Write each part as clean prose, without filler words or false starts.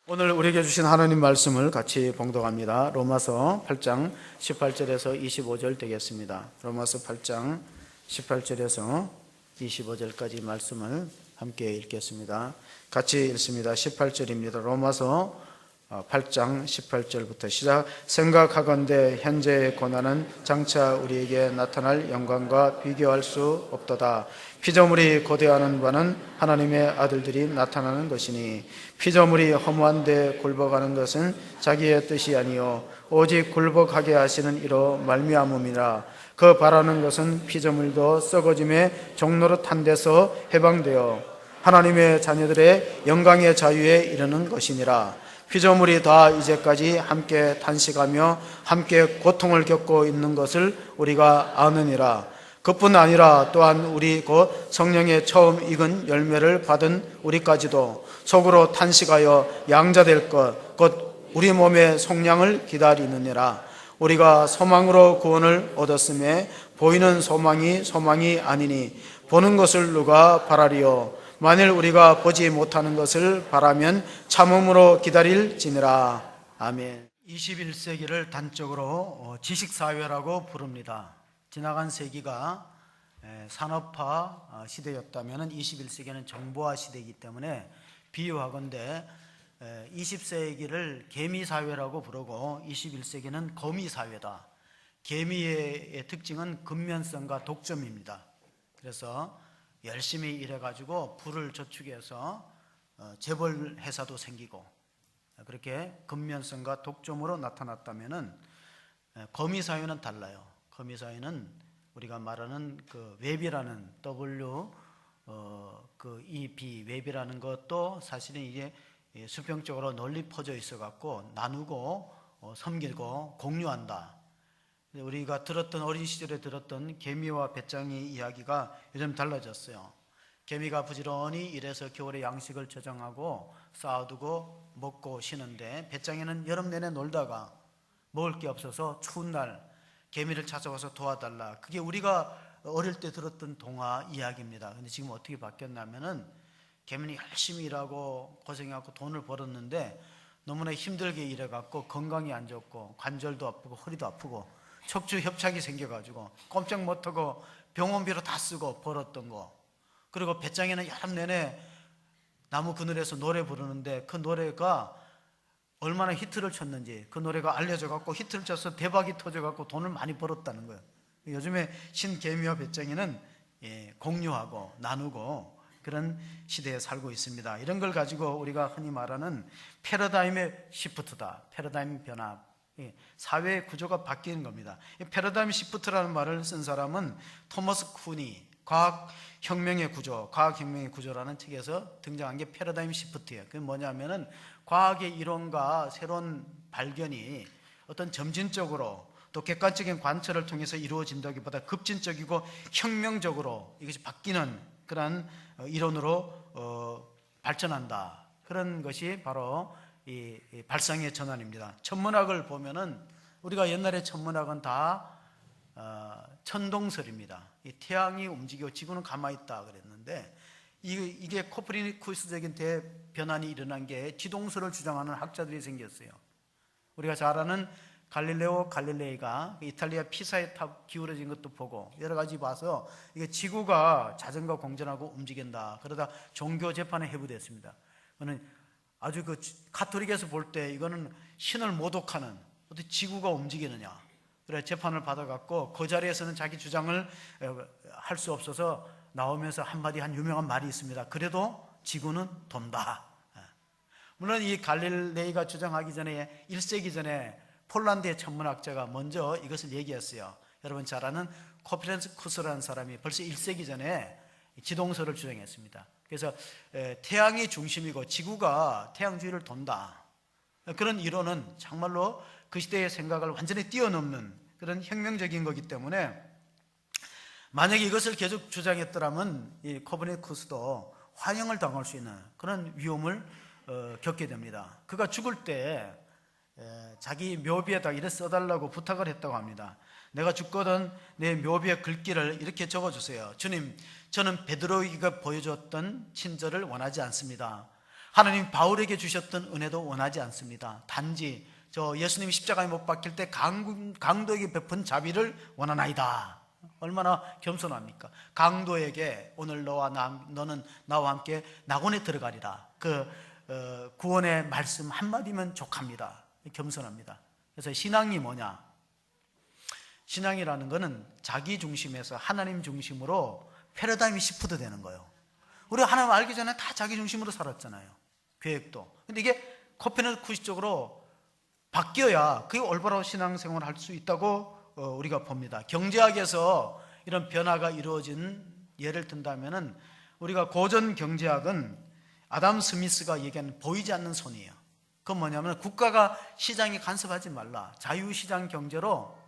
오늘 우리에게 주신 하나님 말씀을 같이 봉독합니다. 로마서 8장 18절에서 25절 되겠습니다. 로마서 8장 18절에서 25절까지 말씀을 함께 읽겠습니다. 같이 읽습니다. 18절입니다. 로마서 8장 18절부터 시작. 생각하건대 현재의 고난은 장차 우리에게 나타날 영광과 비교할 수 없도다. 피조물이 고대하는 바는 하나님의 아들들이 나타나는 것이니 피조물이 허무한데 굴복하는 것은 자기의 뜻이 아니요 오직 굴복하게 하시는 이로 말미암음이라. 그 바라는 것은 피조물도 썩어짐의 종로로 탄 데서 해방되어 하나님의 자녀들의 영광의 자유에 이르는 것이니라. 피조물이 다 이제까지 함께 탄식하며 함께 고통을 겪고 있는 것을 우리가 아느니라. 그뿐 아니라 또한 우리 곧 성령의 처음 익은 열매를 받은 우리까지도 속으로 탄식하여 양자될 것 곧 우리 몸의 속량을 기다리느니라. 우리가 소망으로 구원을 얻었음에 보이는 소망이 아니니 보는 것을 누가 바라리요. 만일 우리가 보지 못하는 것을 바라면 참음으로 기다릴지니라. 아멘. 21세기를 단적으로 지식사회라고 부릅니다. 지나간 세기가 산업화 시대였다면 21세기는 정보화 시대이기 때문에 비유하건대 20세기를 개미사회라고 부르고 21세기는 거미사회다. 개미의 특징은 근면성과 독점입니다. 그래서 열심히 일해가지고 부를 저축해서 재벌 회사도 생기고 그렇게 근면성과 독점으로 나타났다면은 거미사회는 달라요. 거미사회는 우리가 말하는 그 웹이라는 WEB 웹이라는 것도 사실은 이게 수평적으로 널리 퍼져 있어 갖고 나누고 섬기고 공유한다. 우리가 들었던 어린 시절에 들었던 개미와 배짱이 이야기가 요즘 달라졌어요. 개미가 부지런히 일해서 겨울에 양식을 저장하고 쌓아두고 먹고 쉬는데 배짱이는 여름 내내 놀다가 먹을 게 없어서 추운 날 개미를 찾아와서 도와달라. 그게 우리가 어릴 때 들었던 동화 이야기입니다. 근데 지금 어떻게 바뀌었냐면은 개미는 열심히 일하고 고생하고 돈을 벌었는데 너무나 힘들게 일해갖고 건강이 안 좋고 관절도 아프고 허리도 아프고 척추 협착이 생겨가지고 꼼짝 못하고 병원비로 다 쓰고 벌었던 거. 그리고 배짱이는 여름 내내 나무 그늘에서 노래 부르는데 그 노래가 얼마나 히트를 쳤는지 그 노래가 알려져갖고 히트를 쳐서 대박이 터져갖고 돈을 많이 벌었다는 거예요. 요즘에 신개미와 배짱이는 공유하고 나누고 그런 시대에 살고 있습니다. 이런 걸 가지고 우리가 흔히 말하는 패러다임의 시프트다. 패러다임 변화. 사회의 구조가 바뀌는 겁니다. 패러다임 시프트라는 말을 쓴 사람은 토머스 쿠니, 과학혁명의 구조라는 책에서 등장한 게 패러다임 시프트예요. 그게 뭐냐면은 과학의 이론과 새로운 발견이 어떤 점진적으로 또 객관적인 관찰을 통해서 이루어진다기보다 급진적이고 혁명적으로 이것이 바뀌는 그런 이론으로 발전한다. 그런 것이 바로 이 발상의 전환입니다. 천문학을 보면은 우리가 옛날에 천문학은 다 천동설입니다. 이 태양이 움직이고 지구는 가만히 있다 그랬는데 이게 코페르니쿠스적인 대변환이 일어난 게 지동설을 주장하는 학자들이 생겼어요. 우리가 잘 아는 갈릴레오 갈릴레이가 이탈리아 피사의 탑 기울어진 것도 보고 여러 가지 봐서 이게 지구가 자전거 공전하고 움직인다. 그러다 종교 재판에 회부됐습니다. 그는 아주 그 가톨릭에서 볼 때 이거는 신을 모독하는 어떻게 지구가 움직이느냐. 그래 재판을 받아갖고 그 자리에서는 자기 주장을 할 수 없어서 나오면서 한마디 한 유명한 말이 있습니다. 그래도 지구는 돈다. 물론 이 갈릴레이가 주장하기 전에 1세기 전에 폴란드의 천문학자가 먼저 이것을 얘기했어요. 여러분 잘 아는 코페르니쿠스라는 사람이 벌써 1세기 전에 지동설을 주장했습니다. 그래서 태양이 중심이고 지구가 태양 주위를 돈다. 그런 이론은 정말로 그 시대의 생각을 완전히 뛰어넘는 그런 혁명적인 거기 때문에 만약에 이것을 계속 주장했더라면 이 코페르니쿠스도 환영을 당할 수 있는 그런 위험을 겪게 됩니다. 그가 죽을 때 자기 묘비에다 이래 써달라고 부탁을 했다고 합니다. 내가 죽거든 내 묘비에 글귀를 이렇게 적어주세요. 주님, 저는 베드로에게 보여줬던 친절을 원하지 않습니다. 하나님 바울에게 주셨던 은혜도 원하지 않습니다. 단지 저 예수님이 십자가에 못 박힐 때 강도에게 베푼 자비를 원하나이다. 얼마나 겸손합니까? 강도에게 오늘 너는 나와 함께 낙원에 들어가리라. 구원의 말씀 한마디면 족합니다. 겸손합니다. 그래서 신앙이 뭐냐? 신앙이라는 것은 자기 중심에서 하나님 중심으로 패러다임이 시프트 되는 거예요. 우리가 하나님 알기 전에 다 자기 중심으로 살았잖아요. 계획도. 근데 이게 코페르니쿠스적으로 바뀌어야 그게 올바로 신앙생활을 할 수 있다고 우리가 봅니다. 경제학에서 이런 변화가 이루어진 예를 든다면은 우리가 고전 경제학은 아담 스미스가 얘기하는 보이지 않는 손이에요. 그건 뭐냐면 국가가 시장에 간섭하지 말라. 자유시장 경제로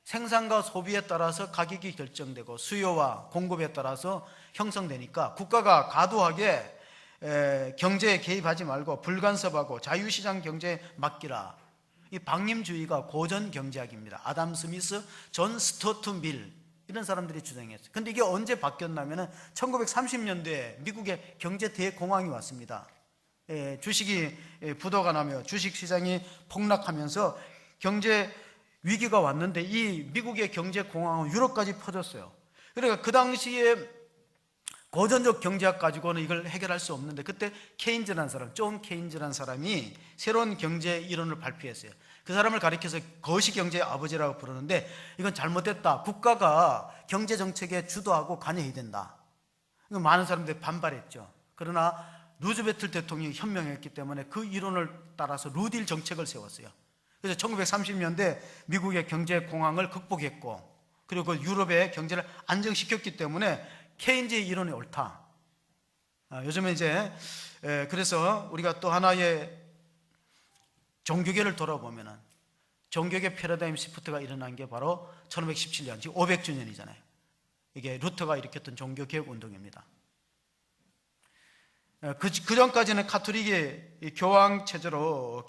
생산과 소비에 따라서 가격이 결정되고 수요와 공급에 따라서 형성되니까 국가가 과도하게 경제에 개입하지 말고 불간섭하고 자유시장 경제에 맡기라. 이 방임주의가 고전 경제학입니다. 아담 스미스, 존 스튜어트 밀 이런 사람들이 주장했어요. 근데 이게 언제 바뀌었냐면 1930년대에 미국의 경제 대공황이 왔습니다. 주식이 부도가 나며 주식시장이 폭락하면서 경제 위기가 왔는데 이 미국의 경제 공황은 유럽까지 퍼졌어요. 그러니까 그 당시에 고전적 경제학 가지고는 이걸 해결할 수 없는데 그때 케인즈라는 사람, 존 케인즈라는 사람이 새로운 경제 이론을 발표했어요. 그 사람을 가리켜서 거시경제의 아버지라고 부르는데 이건 잘못됐다. 국가가 경제 정책에 주도하고 관여해야 된다. 많은 사람들이 반발했죠. 그러나 루즈벨트 대통령이 현명했기 때문에 그 이론을 따라서 루딜 정책을 세웠어요. 그래서 1930년대 미국의 경제 공황을 극복했고 그리고 유럽의 경제를 안정시켰기 때문에 케인즈의 이론이 옳다. 요즘에 이제 그래서 우리가 또 하나의 종교계를 돌아보면은 종교계 패러다임 시프트가 일어난 게 바로 1517년, 지금 500주년이잖아요. 이게 루터가 일으켰던 종교개혁 운동입니다. 그 전까지는 카톨릭의 교황 체제로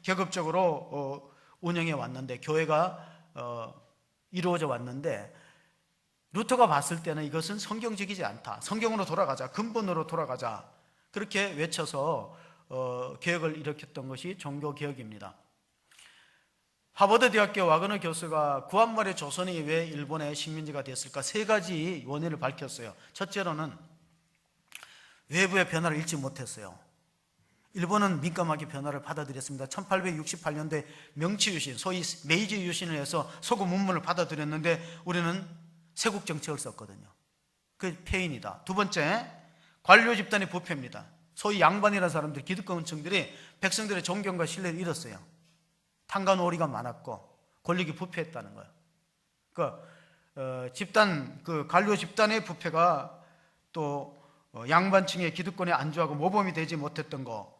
계급적으로 운영해 왔는데 교회가 이루어져 왔는데 루터가 봤을 때는 이것은 성경적이지 않다. 성경으로 돌아가자. 근본으로 돌아가자. 그렇게 외쳐서 개혁을 일으켰던 것이 종교개혁입니다. 하버드 대학교 와그너 교수가 구한말의 조선이 왜 일본의 식민지가 됐을까? 세 가지 원인을 밝혔어요. 첫째로는 외부의 변화를 읽지 못했어요. 일본은 민감하게 변화를 받아들였습니다. 1868년도에 명치유신, 소위 메이지 유신을 해서 소금 문문을 받아들였는데 우리는 세국 정책을 썼거든요. 그 폐인이다. 두 번째, 관료 집단의 부패입니다. 소위 양반이라는 사람들, 기득권층들이 백성들의 존경과 신뢰를 잃었어요. 탕관오리가 많았고 권력이 부패했다는 거예요. 관료 집단의 부패가 또 양반층의 기득권에 안주하고 모범이 되지 못했던 거.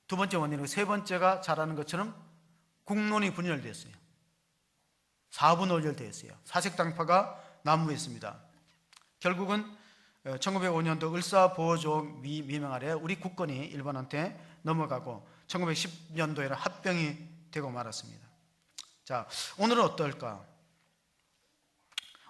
두 번째 원인이고 세 번째가 잘 아는 것처럼 국론이 분열됐어요. 사분오열되었어요. 사색당파가 난무했습니다. 결국은 1905년도 을사보호조약 미명 아래 우리 국권이 일본한테 넘어가고 1910년도에는 합병이 되고 말았습니다. 자, 오늘은 어떨까?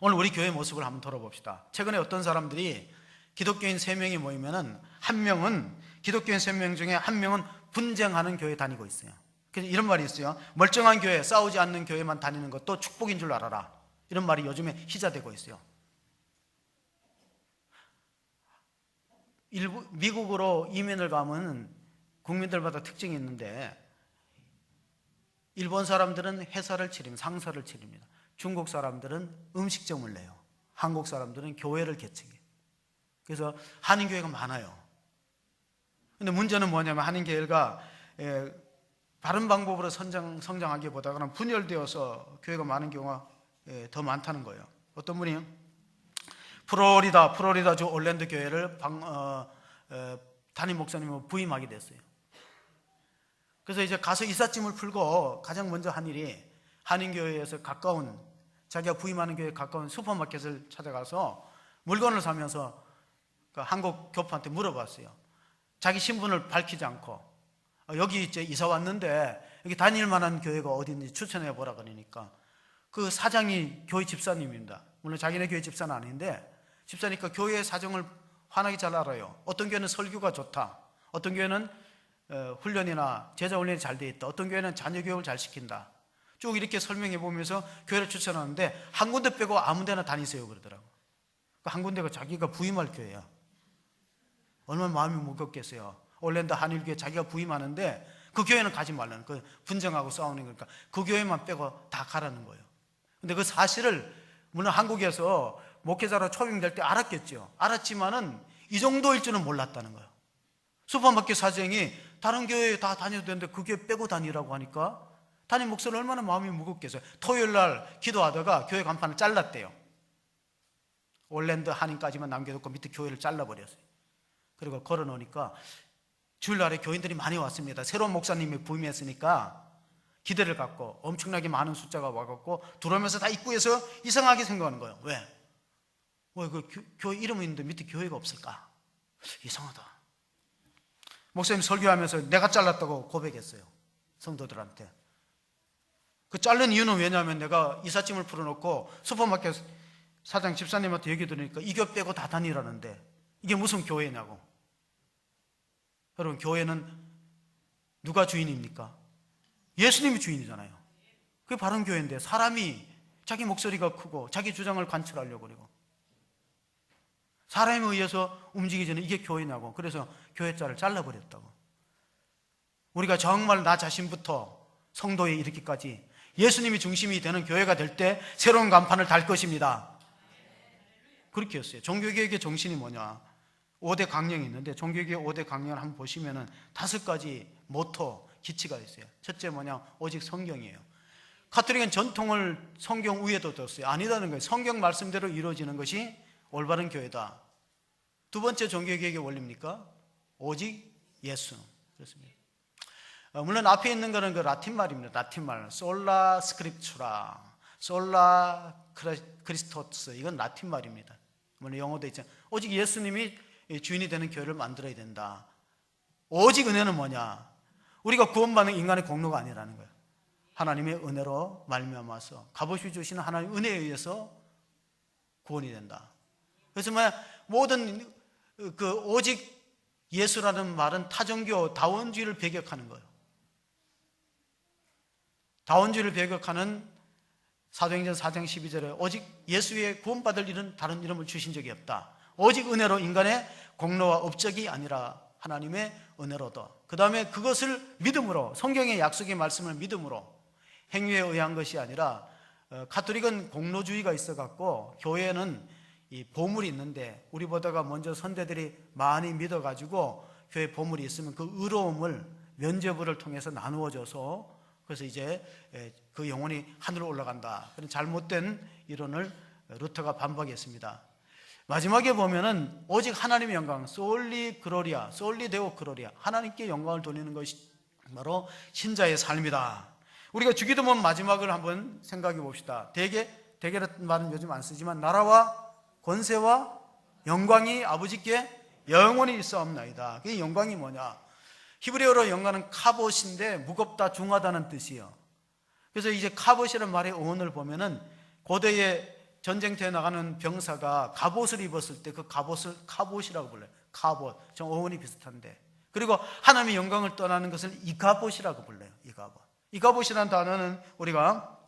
오늘 우리 교회 모습을 한번 돌아봅시다. 최근에 어떤 사람들이 기독교인 3명이 모이면은 한 명은 기독교인 3명 중에 한 명은 분쟁하는 교회 다니고 있어요. 그래서 이런 말이 있어요. 멀쩡한 교회, 싸우지 않는 교회만 다니는 것도 축복인 줄 알아라. 이런 말이 요즘에 희자되고 있어요. 미국으로 이민을 가면 국민들마다 특징이 있는데 일본 사람들은 회사를 차립니다. 상사를 차립니다. 중국 사람들은 음식점을 내요. 한국 사람들은 교회를 개척해요. 그래서 한인교회가 많아요. 근데 문제는 뭐냐면 한인교회가 다른 방법으로 성장하기보다는 분열되어서 교회가 많은 경우가 더 많다는 거예요. 어떤 분이 플로리다주 올랜도 교회를 담임 목사님을 부임하게 됐어요. 그래서 이제 가서 이삿짐을 풀고 가장 먼저 한 일이 한인교회에서 가까운 자기가 부임하는 교회에 가까운 슈퍼마켓을 찾아가서 물건을 사면서 그 한국 교포한테 물어봤어요. 자기 신분을 밝히지 않고 여기 이제 이사 왔는데 여기 다닐 만한 교회가 어딘지 추천해 보라 그러니까 그 사장이 교회 집사님입니다. 물론 자기네 교회 집사는 아닌데 집사니까 교회의 사정을 환하게 잘 알아요. 어떤 교회는 설교가 좋다, 어떤 교회는 훈련이나 제자 훈련이 잘 돼 있다, 어떤 교회는 자녀 교육을 잘 시킨다, 쭉 이렇게 설명해 보면서 교회를 추천하는데 한 군데 빼고 아무 데나 다니세요 그러더라고. 한 군데가 자기가 부임할 교회야. 얼마나 마음이 무겁겠어요. 올랜도 한일교회 자기가 부임하는데 그 교회는 가지 말라는, 그 분쟁하고 싸우는 거니까 그 교회만 빼고 다 가라는 거예요. 근데 그 사실을 물론 한국에서 목회자로 초빙될 때 알았겠죠. 알았지만은 이 정도일 줄은 몰랐다는 거예요. 슈퍼마켓 사장이 다른 교회에 다 다녀도 되는데 그 교회 빼고 다니라고 하니까 담임 목사는 얼마나 마음이 무겁겠어요. 토요일 날 기도하다가 교회 간판을 잘랐대요. 올랜드 한인까지만 남겨놓고 밑에 교회를 잘라버렸어요. 그리고 걸어놓으니까 주일날에 교인들이 많이 왔습니다. 새로운 목사님이 부임했으니까 기대를 갖고 엄청나게 많은 숫자가 와갖고 들어오면서 다 입구에서 이상하게 생각하는 거예요. 왜 그 교회 이름이 있는데 밑에 교회가 없을까? 이상하다. 목사님 설교하면서 내가 잘랐다고 고백했어요. 성도들한테. 그 자른 이유는 왜냐하면 내가 이삿짐을 풀어놓고 슈퍼마켓 사장 집사님한테 얘기 들으니까 이 교회 빼고 다 다니라는데 이게 무슨 교회냐고. 여러분, 교회는 누가 주인입니까? 예수님이 주인이잖아요. 그게 바른 교회인데 사람이 자기 목소리가 크고 자기 주장을 관철하려고 그러고 사람에 의해서 움직이지는 이게 교회냐고. 그래서 교회자를 잘라버렸다고. 우리가 정말 나 자신부터 성도에 이르기까지 예수님이 중심이 되는 교회가 될 때 새로운 간판을 달 것입니다. 그렇게 했어요. 종교개혁의 정신이 뭐냐? 5대 강령이 있는데 종교개혁 5대 강령을 한번 보시면은 5가지 모토, 기치가 있어요. 첫째 뭐냐? 오직 성경이에요. 가톨릭은 전통을 성경 위에도 뒀어요. 아니다는 거예요. 성경 말씀대로 이루어지는 것이 올바른 교회다. 두 번째 종교개혁의 원리입니까? 오직 예수. 그렇습니다. 물론 앞에 있는 거는 그 라틴 말입니다. 라틴 말. 솔라 스크립추라, 솔라 크리스토스. 이건 라틴 말입니다. 물론 영어도 있잖아요. 오직 예수님이 주인이 되는 교회를 만들어야 된다. 오직 은혜는 뭐냐? 우리가 구원받는 인간의 공로가 아니라는 거예요. 하나님의 은혜로 말미암아서 값없이 주시는 하나님의 은혜에 의해서 구원이 된다. 그래서 모든 그 오직 예수라는 말은 타종교 다원주의를 배격하는 거예요. 다원주의를 배격하는 사도행전 4장 12절에 오직 예수의 구원받을 일은 다른 이름을 주신 적이 없다. 오직 은혜로 인간의 공로와 업적이 아니라 하나님의 은혜로다. 그 다음에 그것을 믿음으로, 성경의 약속의 말씀을 믿음으로, 행위에 의한 것이 아니라, 가톨릭은 공로주의가 있어갖고 교회는 이 보물이 있는데 우리보다가 먼저 선대들이 많이 믿어가지고 교회 보물이 있으면 그 의로움을 면죄부를 통해서 나누어줘서 그래서 이제 그 영혼이 하늘로 올라간다. 그런 잘못된 이론을 루터가 반박했습니다. 마지막에 보면은 오직 하나님의 영광, 솔리 그로리아, 솔리 데오 그로리아, 하나님께 영광을 돌리는 것이 바로 신자의 삶이다. 우리가 주기도문 마지막을 한번 생각해 봅시다. 대개라는 말은 요즘 안 쓰지만 나라와 권세와 영광이 아버지께 영원히 있사옵나이다. 그게 영광이 뭐냐? 히브리어로 영광은 카봇인데 무겁다, 중하다는 뜻이에요. 그래서 이제 카봇이라는 말의 어원을 보면은 고대에 전쟁터에 나가는 병사가 갑옷을 입었을 때 그 갑옷을 카봇이라고 불러요. 카봇. 좀 어원이 비슷한데. 그리고 하나님의 영광을 떠나는 것을 이가봇이라고 불러요. 이가봇. 이가봇이라는 단어는 우리가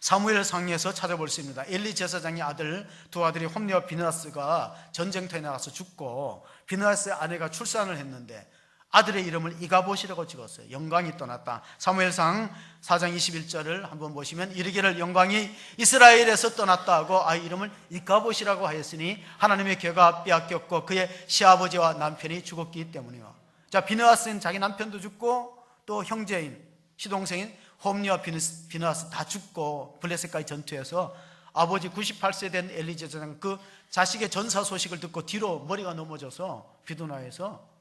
사무엘상에서 찾아볼 수 있습니다. 엘리 제사장의 아들, 두 아들이 홈리와 비느하스가 전쟁터에 나가서 죽고 비느하스의 아내가 출산을 했는데 아들의 이름을 이가봇이라고 찍었어요. 영광이 떠났다. 사무엘상 4장 21절을 한번 보시면 이르기를 영광이 이스라엘에서 떠났다고 아이 이름을 이가봇이라고 하였으니 하나님의 괴가 빼앗겼고 그의 시아버지와 남편이 죽었기 때문이요. 자, 비느하스는 자기 남편도 죽고 또 형제인 시동생인 홈리와 비느하스 다 죽고 블레셋과의 전투에서 아버지 98세 된 엘리 제사장 그 자식의 전사 소식을 듣고 뒤로 머리가 넘어져서 비두나에서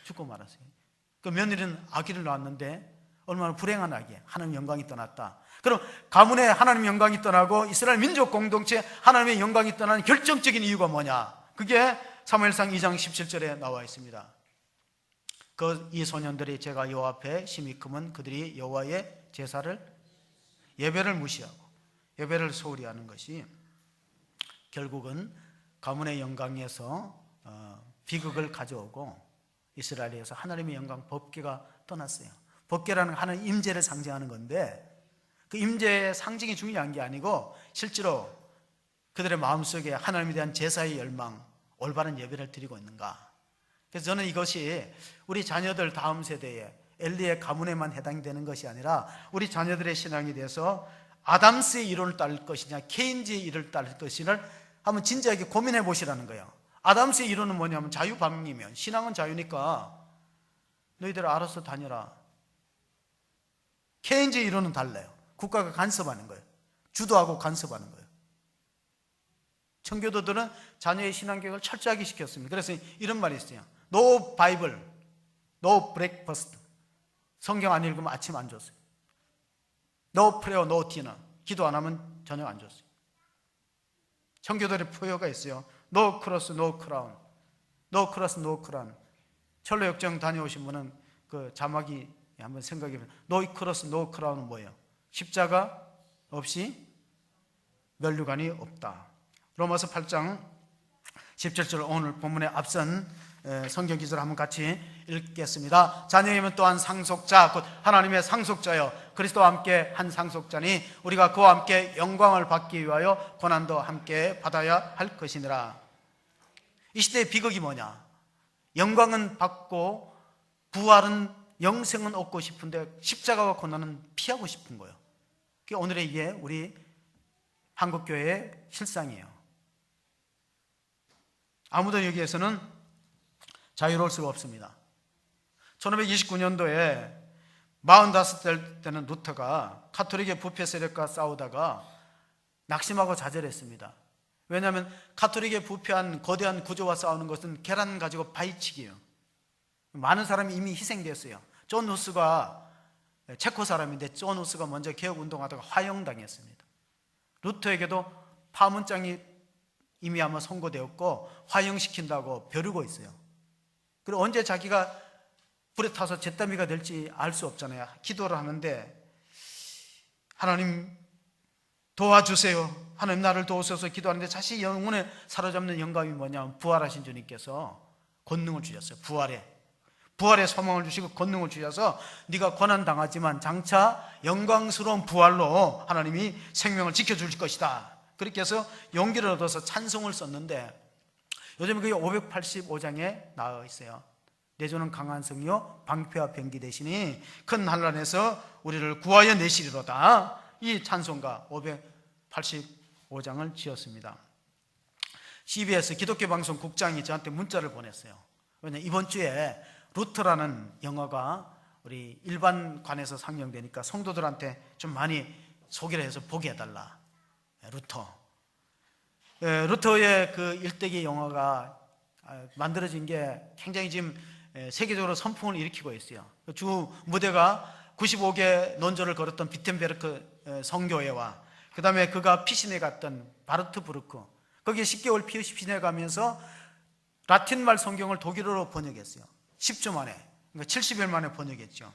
죽고 말았어요. 그 며느리는 아기를 낳았는데 얼마나 불행한 아기야. 하나님 영광이 떠났다. 그럼 가문에 하나님 영광이 떠나고 이스라엘 민족 공동체 하나님의 영광이 떠나는 결정적인 이유가 뭐냐? 그게 사무엘상 2장 17절에 나와 있습니다. 이 소년들이 제가 여호와 앞에 심히 크면 그들이 여호와의 제사를 예배를 무시하고 예배를 소홀히 하는 것이 결국은 가문의 영광에서 비극을 가져오고 이스라엘에서 하나님의 영광 법궤가 떠났어요. 법궤라는 하나님 임재를 상징하는 건데 그 임재의 상징이 중요한 게 아니고 실제로 그들의 마음속에 하나님에 대한 제사의 열망, 올바른 예배를 드리고 있는가. 그래서 저는 이것이 우리 자녀들 다음 세대에 엘리의 가문에만 해당되는 것이 아니라 우리 자녀들의 신앙에 대해서 아담스의 이론을 따를 것이냐 케인즈의 이론을 따를 것이냐를 한번 진지하게 고민해 보시라는 거예요. 아담스의 이론은 뭐냐면 자유방임이면 신앙은 자유니까 너희들 알아서 다녀라. 케인즈의 이론은 달라요. 국가가 간섭하는 거예요. 주도하고 간섭하는 거예요. 청교도들은 자녀의 신앙교육을 철저하게 시켰습니다. 그래서 이런 말이 있어요. No Bible, no breakfast. 성경 안 읽으면 아침 안 줬어요. No prayer, no dinner. 기도 안 하면 저녁 안 줬어요. 청교도의 표어가 있어요. No cross, no crown. No cross, no crown. 철로 역정 다녀오신 분은 그 자막이 한번 생각해보면 No cross, no crown은 뭐예요? 십자가 없이 면류관이 없다. 로마서 8장 17절 오늘 본문에 앞선 성경 기절을 한번 같이 읽겠습니다. 자녀이면 또한 상속자 곧 하나님의 상속자여 그리스도와 함께 한 상속자니 우리가 그와 함께 영광을 받기 위하여 고난도 함께 받아야 할 것이니라. 이 시대의 비극이 뭐냐? 영광은 받고 부활은 영생은 얻고 싶은데 십자가와 고난은 피하고 싶은 거예요. 그게 오늘의 이게 우리 한국교회의 실상이에요. 아무도 여기에서는 자유로울 수가 없습니다. 1529년도에 45살 때는 루터가 가톨릭의 부패 세력과 싸우다가 낙심하고 자절했습니다. 왜냐하면 가톨릭의 부패한 거대한 구조와 싸우는 것은 계란 가지고 바위치기예요. 많은 사람이 이미 희생됐어요. 존 후스가 체코 사람인데 존 후스가 먼저 개혁운동하다가 화형당했습니다. 루터에게도 파문장이 이미 아마 선고되었고 화형시킨다고 벼르고 있어요. 그리고 언제 자기가 불에 타서 잿더미가 될지 알 수 없잖아요. 기도를 하는데 하나님 도와주세요. 하나님 나를 도우소서 기도하는데 자신의 영혼에 사로잡는 영감이 뭐냐면 부활하신 주님께서 권능을 주셨어요. 부활의 소망을 주시고 권능을 주셔서 네가 고난당하지만 장차 영광스러운 부활로 하나님이 생명을 지켜줄 것이다. 그렇게 해서 용기를 얻어서 찬송을 썼는데 요즘 그게 585장에 나와 있어요. 내 주는 강한 성이요 방패와 병기 되시니 큰 환난에서 우리를 구하여 내시리로다. 이 찬송가 585장을 지었습니다. CBS 기독교 방송 국장이 저한테 문자를 보냈어요. 왜냐하면 이번 주에 루터라는 영화가 우리 일반관에서 상영되니까 성도들한테 좀 많이 소개를 해서 보게 해달라. 루터의 그 일대기 영화가 만들어진 게 굉장히 지금 세계적으로 선풍을 일으키고 있어요. 주 무대가 95개 논조를 걸었던 비텐베르크 성교회와 그 다음에 그가 피신해 갔던 바르트부르크 거기에 10개월 피신해 가면서 라틴말 성경을 독일어로 번역했어요. 10주 만에, 그러니까 70일 만에 번역했죠.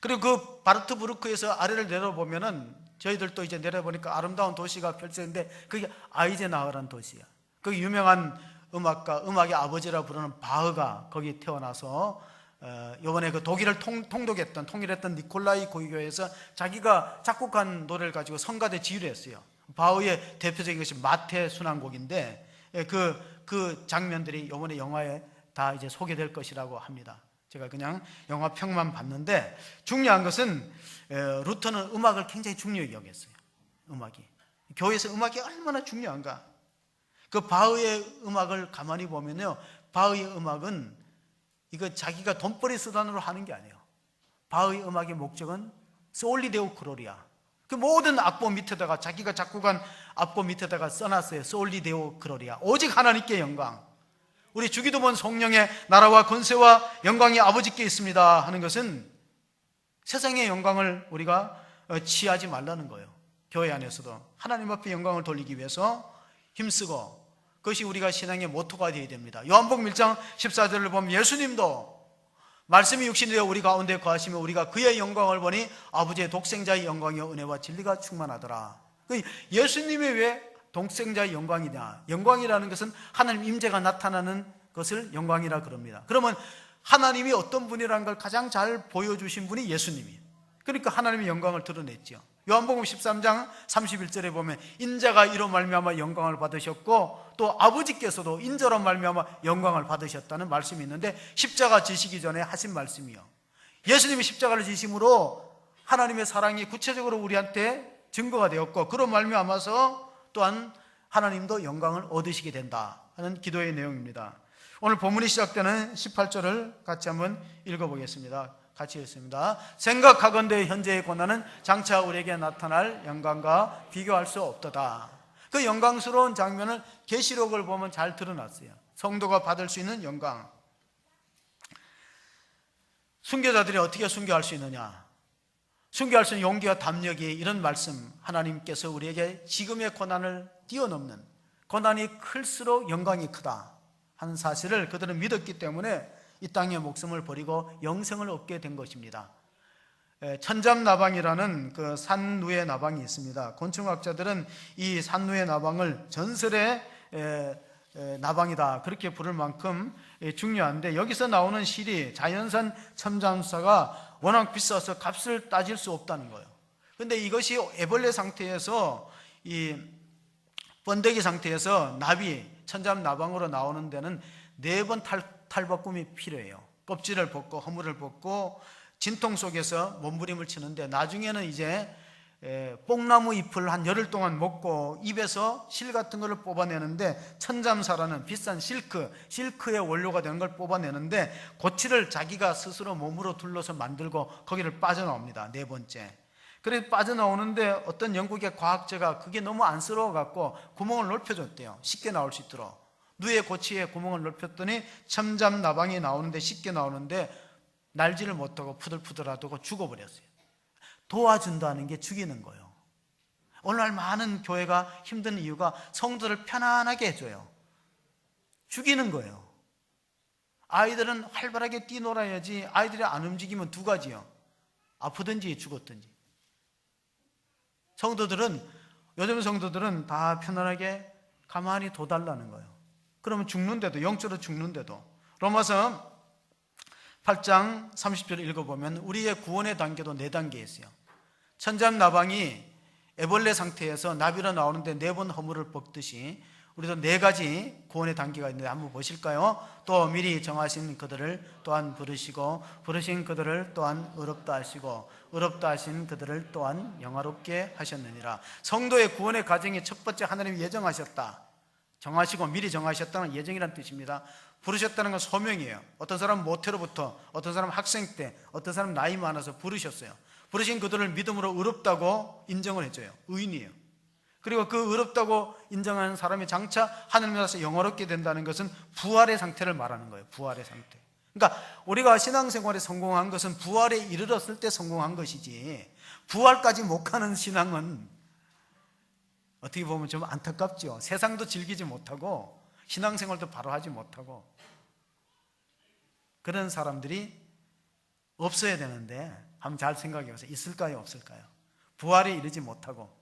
그리고 그 바르트부르크에서 아래를 내려보면은 저희들도 이제 내려보니까 아름다운 도시가 펼쳐있는데 그게 아이젠하워라는 도시야. 그 유명한 음악가, 음악의 아버지라 부르는 바흐가 거기 태어나서 이번에 그 독일을 통일했던 니콜라이 고교회에서 자기가 작곡한 노래를 가지고 성가대 지휘를 했어요. 바흐의 대표적인 것이 마태 순환곡인데 그 장면들이 이번에 영화에 다 이제 소개될 것이라고 합니다. 제가 그냥 영화 평만 봤는데 중요한 것은 루터는 음악을 굉장히 중요히 여겼어요. 음악이 교회에서 음악이 얼마나 중요한가. 그 바흐의 음악을 가만히 보면요, 바흐의 음악은 이거 자기가 돈벌이 수단으로 하는 게 아니에요. 바흐의 음악의 목적은 솔리 데오 글로리아. 그 모든 악보 밑에다가 자기가 작곡한 악보 밑에다가 써놨어요. 솔리 데오 글로리아. 오직 하나님께 영광. 우리 주기도문 성령의 나라와 권세와 영광이 아버지께 있습니다 하는 것은 세상의 영광을 우리가 취하지 말라는 거예요. 교회 안에서도 하나님 앞에 영광을 돌리기 위해서 힘쓰고 그것이 우리가 신앙의 모토가 되어야 됩니다. 요한복음 1장 14절을 보면 예수님도 말씀이 육신이 되어 우리 가운데 거하시며 우리가 그의 영광을 보니 아버지의 독생자의 영광이요 은혜와 진리가 충만하더라. 예수님이 왜 독생자의 영광이냐? 영광이라는 것은 하나님 임재가 나타나는 것을 영광이라 그럽니다. 그러면 하나님이 어떤 분이라는 걸 가장 잘 보여주신 분이 예수님이에요. 그러니까 하나님의 영광을 드러냈죠. 요한복음 13장 31절에 보면 인자가 이로 말미암아 영광을 받으셨고 또 아버지께서도 인자로 말미암아 영광을 받으셨다는 말씀이 있는데, 십자가 지시기 전에 하신 말씀이요. 예수님이 십자가를 지심으로 하나님의 사랑이 구체적으로 우리한테 증거가 되었고, 그로 말미암아서 또한 하나님도 영광을 얻으시게 된다 하는 기도의 내용입니다. 오늘 본문이 시작되는 18절을 같이 한번 읽어보겠습니다. 같이 읽습니다. 생각하건대 현재의 고난은 장차 우리에게 나타날 영광과 비교할 수 없도다. 그 영광스러운 장면을 계시록을 보면 잘 드러났어요. 성도가 받을 수 있는 영광. 순교자들이 어떻게 순교할 수 있느냐? 순교할 수 있는 용기와 담력이, 이런 말씀, 하나님께서 우리에게 지금의 고난을 뛰어넘는, 고난이 클수록 영광이 크다 하는 사실을 그들은 믿었기 때문에 이 땅의 목숨을 버리고 영생을 얻게 된 것입니다. 천잠나방이라는 그 산누의 나방이 있습니다. 곤충학자들은 이 산누의 나방을 전설의 나방이다 그렇게 부를 만큼 중요한데, 여기서 나오는 실이 자연산 천잠수가 워낙 비싸서 값을 따질 수 없다는 거예요. 그런데 이것이 애벌레 상태에서, 이 번데기 상태에서 나비, 천잠나방으로 나오는 데는 4번 탈바꿈이 필요해요. 껍질을 벗고 허물을 벗고 진통 속에서 몸부림을 치는데, 나중에는 이제 뽕나무 잎을 한 열흘 동안 먹고 입에서 실 같은 것을 뽑아내는데, 천잠사라는 비싼 실크의 원료가 되는 걸 뽑아내는데, 고치를 자기가 스스로 몸으로 둘러서 만들고 거기를 빠져나옵니다. 4번째. 그래서 빠져나오는데 어떤 영국의 과학자가 그게 너무 안쓰러워 갖고 구멍을 넓혀줬대요. 쉽게 나올 수 있도록. 누에 고치에 구멍을 넓혔더니 천잠나방이 나오는데, 쉽게 나오는데 날지를 못하고 푸들푸들하다고 죽어버렸어요. 도와준다는 게 죽이는 거예요. 오늘날 많은 교회가 힘든 이유가 성도를 편안하게 해줘요. 죽이는 거예요. 아이들은 활발하게 뛰놀아야지, 아이들이 안 움직이면 2가지요. 아프든지 죽었든지. 요즘 성도들은 다 편안하게 가만히 둬달라는 거예요. 그러면 죽는데도, 영적으로 죽는데도. 로마서 8장 30절을 읽어보면 우리의 구원의 단계도 4단계 있어요. 천잠나방이 애벌레 상태에서 나비로 나오는데 4번 허물을 벗듯이 우리도 4가지 구원의 단계가 있는데 한번 보실까요? 또 미리 정하신 그들을 또한 부르시고, 부르신 그들을 또한 의롭다 하시고, 의롭다 하신 그들을 또한 영화롭게 하셨느니라. 성도의 구원의 과정이 첫 번째, 하나님이 예정하셨다. 정하시고 미리 정하셨다는 예정이라는 뜻입니다. 부르셨다는 건 소명이에요. 어떤 사람은 모태로부터, 어떤 사람은 학생 때, 어떤 사람은 나이 많아서 부르셨어요. 부르신 그들을 믿음으로 의롭다고 인정을 해줘요. 의인이에요. 그리고 그 의롭다고 인정하는 사람이 장차 하늘에 가서 영화롭게 된다는 것은 부활의 상태를 말하는 거예요. 부활의 상태. 그러니까 우리가 신앙생활에 성공한 것은 부활에 이르렀을 때 성공한 것이지, 부활까지 못 가는 신앙은 어떻게 보면 좀 안타깝죠. 세상도 즐기지 못하고 신앙생활도 바로 하지 못하고, 그런 사람들이 없어야 되는데 한번 잘 생각해 보세요. 있을까요? 없을까요? 부활에 이르지 못하고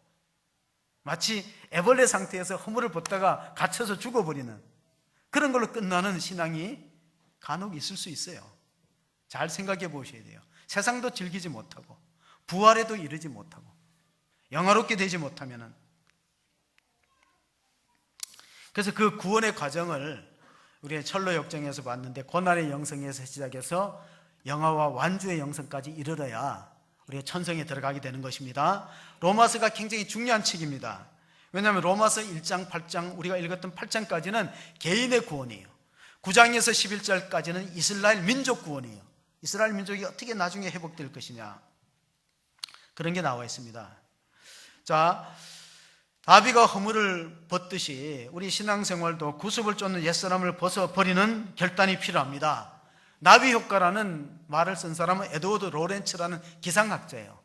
마치 애벌레 상태에서 허물을 벗다가 갇혀서 죽어버리는 그런 걸로 끝나는 신앙이 간혹 있을 수 있어요. 잘 생각해 보셔야 돼요. 세상도 즐기지 못하고 부활에도 이르지 못하고 영화롭게 되지 못하면은. 그래서 그 구원의 과정을 우리의 철로 역정에서 봤는데, 고난의 영성에서 시작해서 영화와 완주의 영성까지 이르러야 우리가 천성에 들어가게 되는 것입니다. 로마서가 굉장히 중요한 책입니다. 왜냐하면 로마서 1장, 8장, 우리가 읽었던 8장까지는 개인의 구원이에요. 9장에서 11절까지는 이스라엘 민족 구원이에요. 이스라엘 민족이 어떻게 나중에 회복될 것이냐, 그런 게 나와 있습니다. 자, 나비가 허물을 벗듯이 우리 신앙생활도 구습을 쫓는 옛사람을 벗어버리는 결단이 필요합니다. 나비 효과라는 말을 쓴 사람은 에드워드 로렌츠라는 기상학자예요.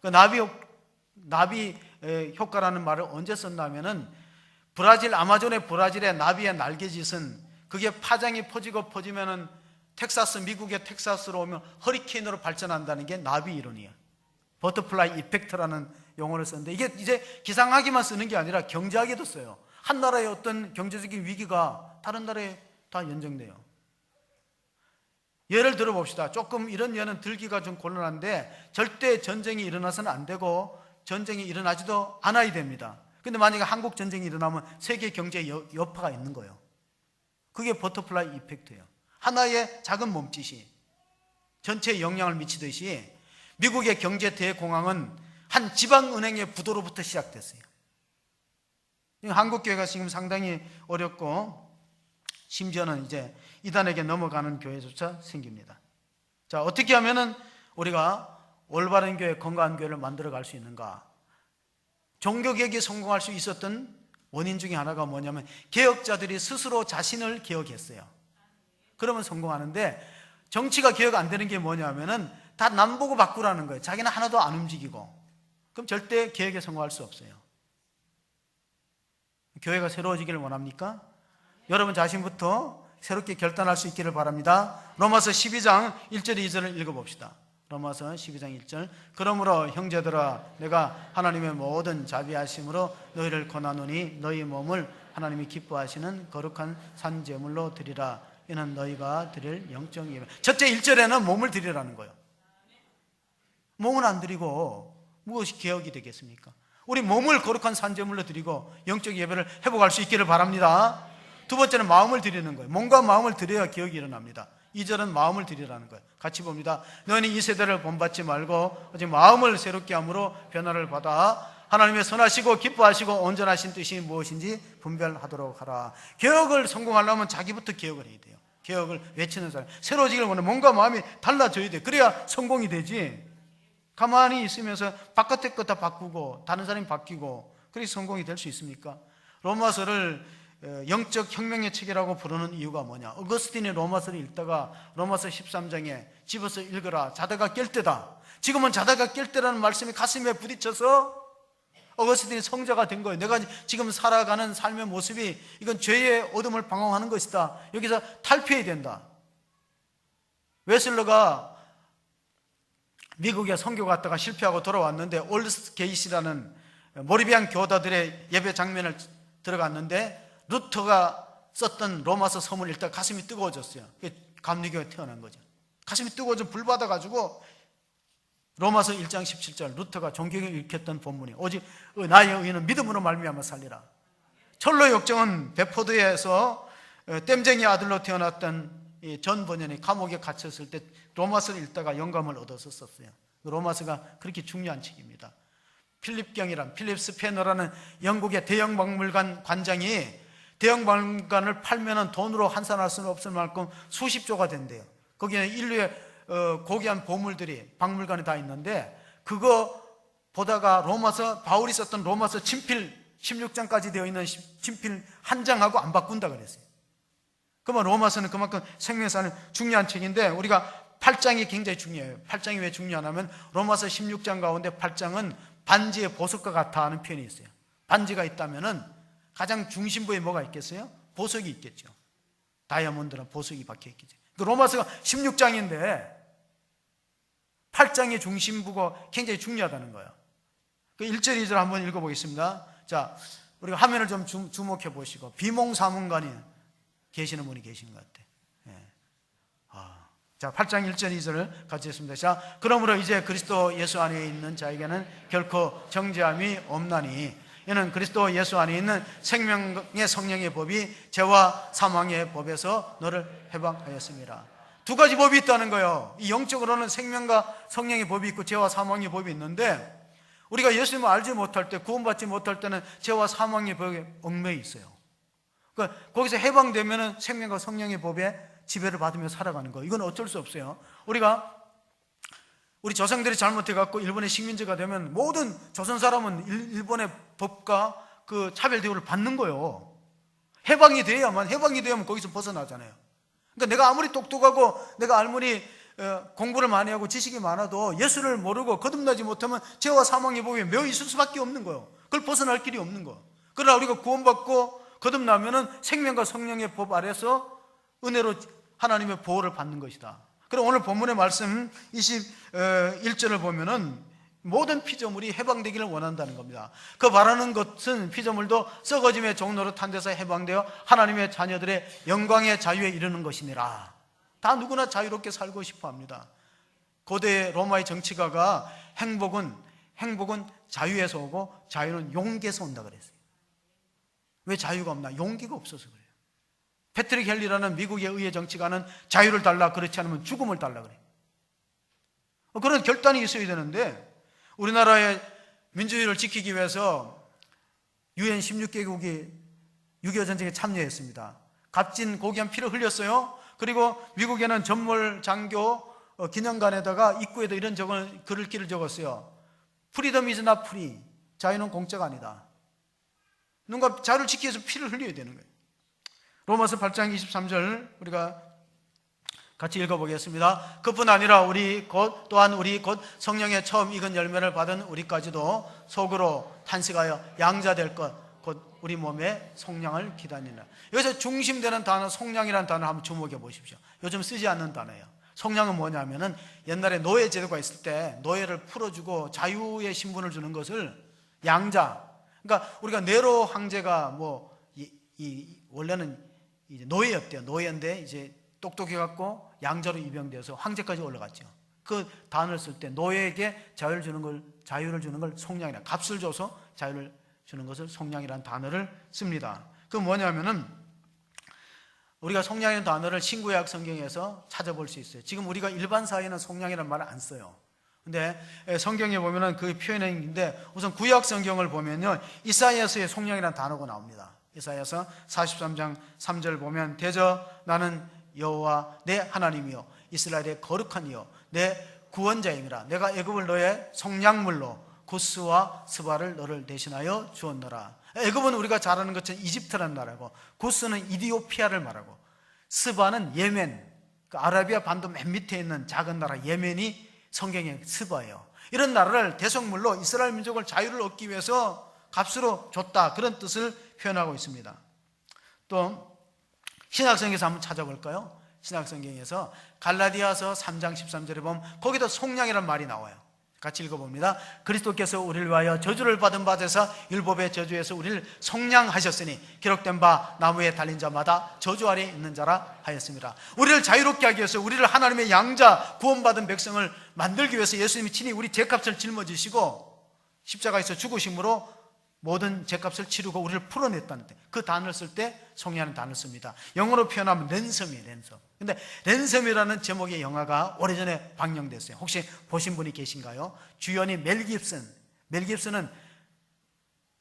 그 나비 효과라는 말을 언제 썼냐면은 아마존의 브라질의 나비의 날개짓은 그게 파장이 퍼지고 퍼지면은 미국의 텍사스로 오면 허리케인으로 발전한다는 게 나비 이론이에요. 버터플라이 이펙트라는 용어를 썼는데 이게 이제 기상학에만 쓰는 게 아니라 경제학에도 써요. 한 나라의 어떤 경제적인 위기가 다른 나라에 다 연정돼요. 예를 들어 봅시다. 조금 이런 예는 들기가 좀 곤란한데 절대 전쟁이 일어나서는 안 되고 전쟁이 일어나지도 않아야 됩니다. 근데 만약에 한국 전쟁이 일어나면 세계 경제에 여파가 있는 거예요. 그게 버터플라이 이펙트예요. 하나의 작은 몸짓이 전체에 영향을 미치듯이 미국의 경제 대공황은 한 지방은행의 부도로부터 시작됐어요. 한국교회가 지금 상당히 어렵고 심지어는 이제 이단에게 넘어가는 교회조차 생깁니다. 자, 어떻게 하면은 우리가 올바른 교회, 건강한 교회를 만들어 갈 수 있는가? 종교개혁이 성공할 수 있었던 원인 중에 하나가 뭐냐면 개혁자들이 스스로 자신을 개혁했어요. 그러면 성공하는데 정치가 개혁 안 되는 게 뭐냐면은 다 남 보고 바꾸라는 거예요. 자기는 하나도 안 움직이고. 그럼 절대 개혁에 성공할 수 없어요. 교회가 새로워지기를 원합니까? 여러분 자신부터 새롭게 결단할 수 있기를 바랍니다. 로마서 12장 1절 2절을 읽어봅시다. 로마서 12장 1절. 그러므로 형제들아 내가 하나님의 모든 자비하심으로 너희를 권하노니 너희 몸을 하나님이 기뻐하시는 거룩한 산제물로 드리라. 이는 너희가 드릴 영적 예배. 첫째 1절에는 몸을 드리라는 거예요. 몸은 안 드리고 무엇이 개혁이 되겠습니까? 우리 몸을 거룩한 산제물로 드리고 영적 예배를 회복할 수 있기를 바랍니다. 두 번째는 마음을 드리는 거예요. 몸과 마음을 드려야 개혁이 일어납니다. 2절은 마음을 드리라는 거예요. 같이 봅니다. 너희는 이 세대를 본받지 말고 오직 마음을 새롭게 함으로 변화를 받아 하나님의 선하시고 기뻐하시고 온전하신 뜻이 무엇인지 분별하도록 하라. 개혁을 성공하려면 자기부터 개혁을 해야 돼요. 개혁을 외치는 사람, 새로워지기를 원해 몸과 마음이 달라져야 돼. 그래야 성공이 되지. 가만히 있으면서 바깥의 것 다 바꾸고 다른 사람이 바뀌고 그래서 성공이 될 수 있습니까? 로마서를 영적 혁명의 책이라고 부르는 이유가 뭐냐? 어거스틴이 로마서를 읽다가 로마서 13장에 집어서 읽어라. 자다가 깰 때다. 지금은 자다가 깰 때라는 말씀이 가슴에 부딪혀서 어거스틴이 성자가 된 거예요. 내가 지금 살아가는 삶의 모습이 이건 죄의 어둠을 방황하는 것이다. 여기서 탈피해야 된다. 웨슬러가 미국에 선교 갔다가 실패하고 돌아왔는데 올드 게이시라는 모리비안 교다들의 예배 장면을 들어갔는데 루터가 썼던 로마서 서문을 읽다가 가슴이 뜨거워졌어요. 감리교가 태어난 거죠. 가슴이 뜨거워져 불 받아가지고 로마서 1장 17절 루터가 존경을 일으켰던 본문이 오직 나의 의는 믿음으로 말미암아 살리라. 철로 역정은 베포드에서 땜쟁이 아들로 태어났던 전 번연이 감옥에 갇혔을 때 로마서를 읽다가 영감을 얻어서 썼어요. 로마서가 그렇게 중요한 책입니다. 필립경이란 필립 스패너라는 영국의 대형 박물관 관장이 대형 박물관을 팔면은 돈으로 환산할 수는 없을 만큼 수십조가 된대요. 거기는 인류의 고귀한 보물들이 박물관에 다 있는데 그거 보다가 로마서 바울이 썼던 로마서 친필 16장까지 되어 있는 친필 한 장하고 안 바꾼다 그랬어요. 그러면 로마서는 그만큼 생명사는 중요한 책인데 우리가 8장이 굉장히 중요해요. 8장이 왜 중요하냐면 로마서 16장 가운데 8장은 반지의 보석과 같아 하는 표현이 있어요. 반지가 있다면은 가장 중심부에 뭐가 있겠어요? 보석이 있겠죠. 다이아몬드나 보석이 박혀 있겠죠. 로마서가 16장인데 8장의 중심부가 굉장히 중요하다는 거예요. 1절 2절 한번 읽어보겠습니다. 자, 우리가 화면을 좀 주목해 보시고 비몽사몽간이 계시는 분이 계신 것 같아요. 자, 8장 1절 2절을 같이 했습니다. 자, 그러므로 이제 그리스도 예수 안에 있는 자에게는 결코 정죄함이 없나니 이는 그리스도 예수 안에 있는 생명의 성령의 법이 죄와 사망의 법에서 너를 해방하였습니다. 두 가지 법이 있다는 거예요. 이 영적으로는 생명과 성령의 법이 있고 죄와 사망의 법이 있는데 우리가 예수님을 알지 못할 때, 구원받지 못할 때는 죄와 사망의 법에 얽매여 있어요. 그러니까 거기서 해방되면 생명과 성령의 법에 지배를 받으며 살아가는 거. 이건 어쩔 수 없어요. 우리 조상들이 잘못해갖고 일본의 식민지가 되면 모든 조선 사람은 일본의 법과 그 차별 대우를 받는 거예요. 해방이 돼야만 거기서 벗어나잖아요. 그러니까 내가 아무리 똑똑하고 내가 아무리 공부를 많이 하고 지식이 많아도 예수를 모르고 거듭나지 못하면 죄와 사망의 법에 매여 있을 수밖에 없는 거예요. 그걸 벗어날 길이 없는 거예요. 그러나 우리가 구원받고 거듭나면은 생명과 성령의 법 아래서 은혜로 하나님의 보호를 받는 것이다. 그럼 오늘 본문의 말씀 21절을 보면은 모든 피조물이 해방되기를 원한다는 겁니다. 그 바라는 것은 피조물도 썩어짐의 종로로 탄 데서 해방되어 하나님의 자녀들의 영광의 자유에 이르는 것이니라. 다 누구나 자유롭게 살고 싶어 합니다. 고대 로마의 정치가가 행복은 자유에서 오고 자유는 용기에서 온다 그랬어요. 왜 자유가 없나? 용기가 없어서 그래요. 패트릭 헬리라는 미국의 의회 정치가는 자유를 달라, 그렇지 않으면 죽음을 달라 그래요. 그런 결단이 있어야 되는데 우리나라의 민주주의를 지키기 위해서 UN 16개국이 6.25 전쟁에 참여했습니다. 값진 고귀한 피를 흘렸어요. 그리고 미국에는 전몰 장교 기념관에다가 입구에도 이런 글을 적었어요. Freedom is not free. 자유는 공짜가 아니다. 누군가 자유를 지키기 위해서 피를 흘려야 되는 거예요. 로마서 8장 23절 우리가 같이 읽어보겠습니다. 그뿐 아니라 또한 우리 곧 성령의 처음 익은 열매를 받은 우리까지도 속으로 탄식하여 양자될 것 곧 우리 몸의 속량을 기다리라. 여기서 중심되는 단어 속량이라는 단어를 한번 주목해 보십시오. 요즘 쓰지 않는 단어예요. 속량은 뭐냐면은 옛날에 노예 제도가 있을 때 노예를 풀어주고 자유의 신분을 주는 것을 양자. 그러니까 우리가 네로 황제가 원래는 이제 노예였대요. 노예인데 이제 똑똑해갖고 양자로 입양돼서 황제까지 올라갔죠. 그 단어를 쓸 때 노예에게 자유를 주는 걸 속량이라, 값을 줘서 자유를 주는 것을 속량이라는 단어를 씁니다. 그 뭐냐면은 우리가 속량이라는 단어를 신구약 성경에서 찾아볼 수 있어요. 지금 우리가 일반 사회는 속량이라는 말을 안 써요. 근데 성경에 보면은 그 표현이 있는데 우선 구약 성경을 보면요, 이사야서의 속량이라는 단어가 나옵니다. 이사야서 43장 3절 보면 대저 나는 여호와 내 하나님이요 이스라엘의 거룩한 이요 내 구원자임이라. 내가 애굽을 너의 속량물로 구스와 스바를 너를 대신하여 주었노라. 애굽은 우리가 잘 아는 것처럼 이집트라는 나라고, 구스는 이디오피아를 말하고, 스바는 예멘, 그 아라비아 반도 맨 밑에 있는 작은 나라 예멘이 성경의 스바예요. 이런 나라를 대속물로 이스라엘 민족을 자유를 얻기 위해서 값으로 줬다, 그런 뜻을 표현하고 있습니다. 또 신약성경에서 한번 찾아볼까요? 신약성경에서 갈라디아서 3장 13절에 보면 거기도 속량이라는 말이 나와요. 같이 읽어봅니다. 그리스도께서 우리를 위하여 저주를 받은 바 되사 율법의 저주에서 우리를 속량하셨으니 기록된 바 나무에 달린 자마다 저주 아래 있는 자라 하였습니다. 우리를 자유롭게 하기 위해서, 우리를 하나님의 양자 구원받은 백성을 만들기 위해서 예수님이 친히 우리 죄값을 짊어지시고 십자가에서 죽으심으로 모든 죄값을 치르고 우리를 풀어냈다는데, 그 단어를 쓸 때 속량하는 단어를 씁니다. 영어로 표현하면 랜섬이에요. 랜섬. 근데 랜섬이라는 제목의 영화가 오래전에 방영됐어요. 혹시 보신 분이 계신가요? 주연이 멜 깁슨은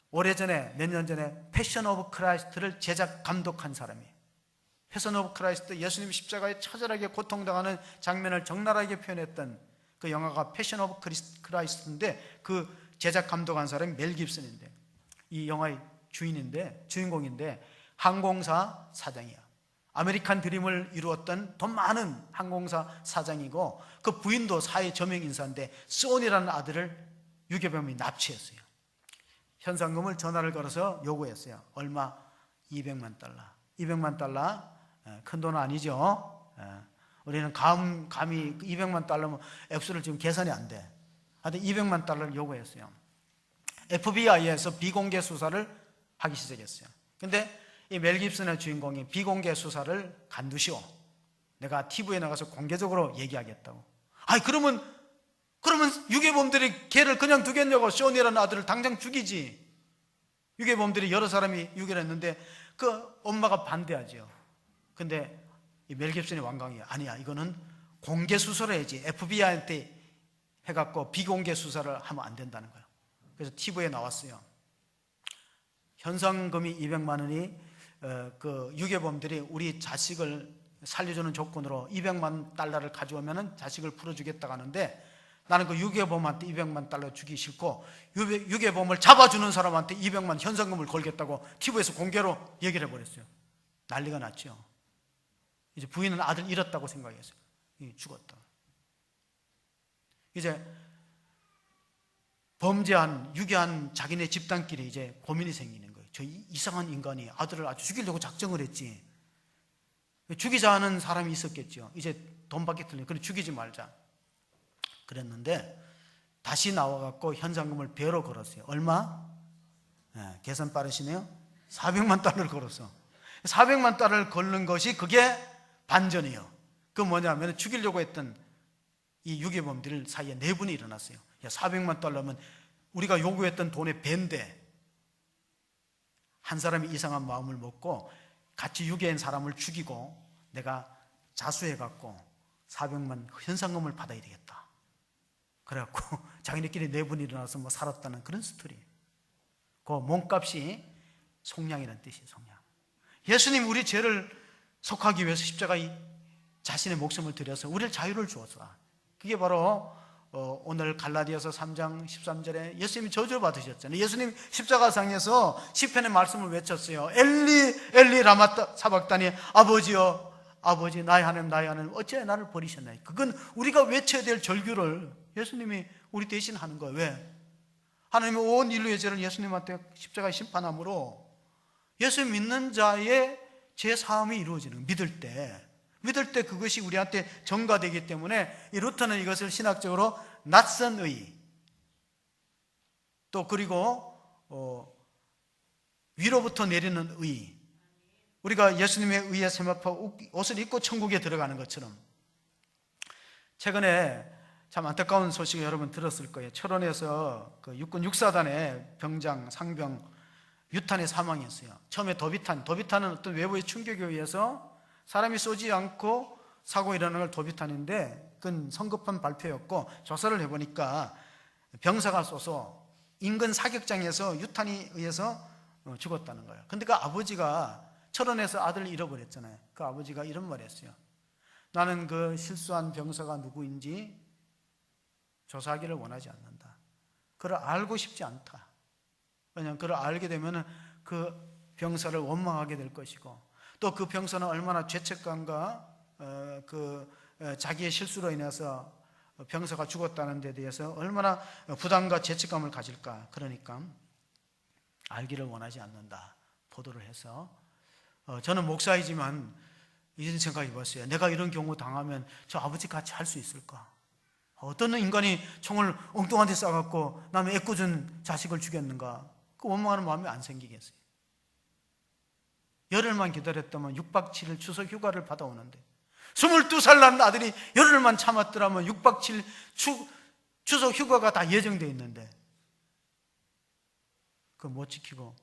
오래전에, 몇 년 전에 패션 오브 크라이스트를 제작 감독한 사람이에요. 패션 오브 크라이스트, 예수님 십자가에 처절하게 고통당하는 장면을 적나라하게 표현했던 그 영화가 패션 오브 크라이스트인데, 그 제작 감독한 사람이 멜 깁슨인데, 이 영화의 주인공인데 항공사 사장이야. 아메리칸 드림을 이루었던 돈 많은 항공사 사장이고, 그 부인도 사회 저명 인사인데 소니라는 아들을 유괴범이 납치했어요. 현상금을 전화를 걸어서 요구했어요. 얼마? 200만 달러. 200만 달러 큰 돈은 아니죠. 우리는 감히 200만 달러면 액수를 지금 계산이 안 돼. 하여튼 200만 달러를 요구했어요. FBI에서 비공개 수사를 하기 시작했어요. 근데 이 멜 깁슨의 주인공이 비공개 수사를 간두시오. 내가 TV에 나가서 공개적으로 얘기하겠다고. 아니 그러면 유괴범들이 걔를 그냥 두겠냐고. 쇼니라는 아들을 당장 죽이지. 유괴범들이 여러 사람이 유괴를 했는데 그 엄마가 반대하죠. 근데 이 멜 깁슨의 완강이 아니야, 이거는 공개 수사를 해야지. FBI한테 해갖고 비공개 수사를 하면 안 된다는 거예요. 그래서 TV에 나왔어요. 현상금이 200만 원이 그 유괴범들이 우리 자식을 살려주는 조건으로 200만 달러를 가져오면 자식을 풀어주겠다고 하는데, 나는 그 유괴범한테 200만 달러 주기 싫고 유괴범을 잡아주는 사람한테 200만 현상금을 걸겠다고 TV에서 공개로 얘기를 해버렸어요. 난리가 났죠. 이제 부인은 아들 잃었다고 생각했어요. 죽었다. 이제 유괴한 자기네 집단끼리 이제 고민이 생기는 거예요. 저 이상한 인간이 아들을 아주 죽이려고 작정을 했지. 죽이자 하는 사람이 있었겠죠. 이제 돈밖에 틀리니 그래 죽이지 말자 그랬는데 다시 나와갖고 현상금을 배로 걸었어요. 얼마? 계산 빠르시네요. 400만 달러를 걸었어. 400만 달러를 걸는 것이 그게 반전이에요. 그 뭐냐면 죽이려고 했던 이 유괴범들 사이에 내분이 일어났어요. 야, 400만 달러면 우리가 요구했던 돈의 배인데 한 사람이 이상한 마음을 먹고 같이 유괴한 사람을 죽이고 내가 자수해갖고 400만 현상금을 받아야 되겠다. 그래갖고 자기네끼리 내분이 일어나서 뭐 살았다는 그런 스토리. 그 몸값이 속량이라는 뜻이에요. 속량. 예수님 우리 죄를 속하기 위해서 십자가에 자신의 목숨을 들여서 우리를 자유를 주었어. 그게 바로 오늘 갈라디아서 3장 13절에 예수님이 저주받으셨잖아요. 예수님 십자가상에서 시편의 말씀을 외쳤어요. 엘리 엘리 라마 사박다니 아버지여 아버지 나의 하나님 나의 하나님 어찌하여 나를 버리셨나요? 그건 우리가 외쳐야 될 절규를 예수님이 우리 대신 하는 거예요. 왜? 하나님의 온 인류의 죄를 예수님한테 십자가에 심판함으로 예수 믿는 자의 죄 사함이 이루어지는 믿을 때 그것이 우리한테 전가되기 때문에 이 루터는 이것을 신학적으로 낯선 의 또 그리고 위로부터 내리는 의 우리가 예수님의 의에 세마포 옷을 입고 천국에 들어가는 것처럼 최근에 참 안타까운 소식을 여러분 들었을 거예요. 철원에서 그 육군 육사단의 병장 상병 유탄에 사망했어요. 처음에 도비탄은 어떤 외부의 충격에 의해서 사람이 쏘지 않고 사고 일어나는 걸 도비탄인데 그건 성급한 발표였고 조사를 해보니까 병사가 쏘서 인근 사격장에서 유탄에 의해서 죽었다는 거예요. 근데 그 아버지가 철원에서 아들을 잃어버렸잖아요. 그 아버지가 이런 말을 했어요. 나는 그 실수한 병사가 누구인지 조사하기를 원하지 않는다. 그를 알고 싶지 않다. 왜냐하면 그를 알게 되면 그 병사를 원망하게 될 것이고 또 그 병사는 얼마나 죄책감과 자기의 실수로 인해서 병사가 죽었다는 데 대해서 얼마나 부담과 죄책감을 가질까. 그러니까 알기를 원하지 않는다. 보도를 해서 저는 목사이지만 이런 생각이 봤어요. 내가 이런 경우 당하면 저 아버지 같이 할 수 있을까? 어떤 인간이 총을 엉뚱한 데 쏴갖고 남의 애꿎은 자식을 죽였는가? 그 원망하는 마음이 안 생기겠어요. 열흘만 기다렸다면 6박 7일 추석 휴가를 받아오는데 22살 난 아들이 열흘만 참았더라면 6박 7일 추석 휴가가 다 예정되어 있는데 그거 못 지키고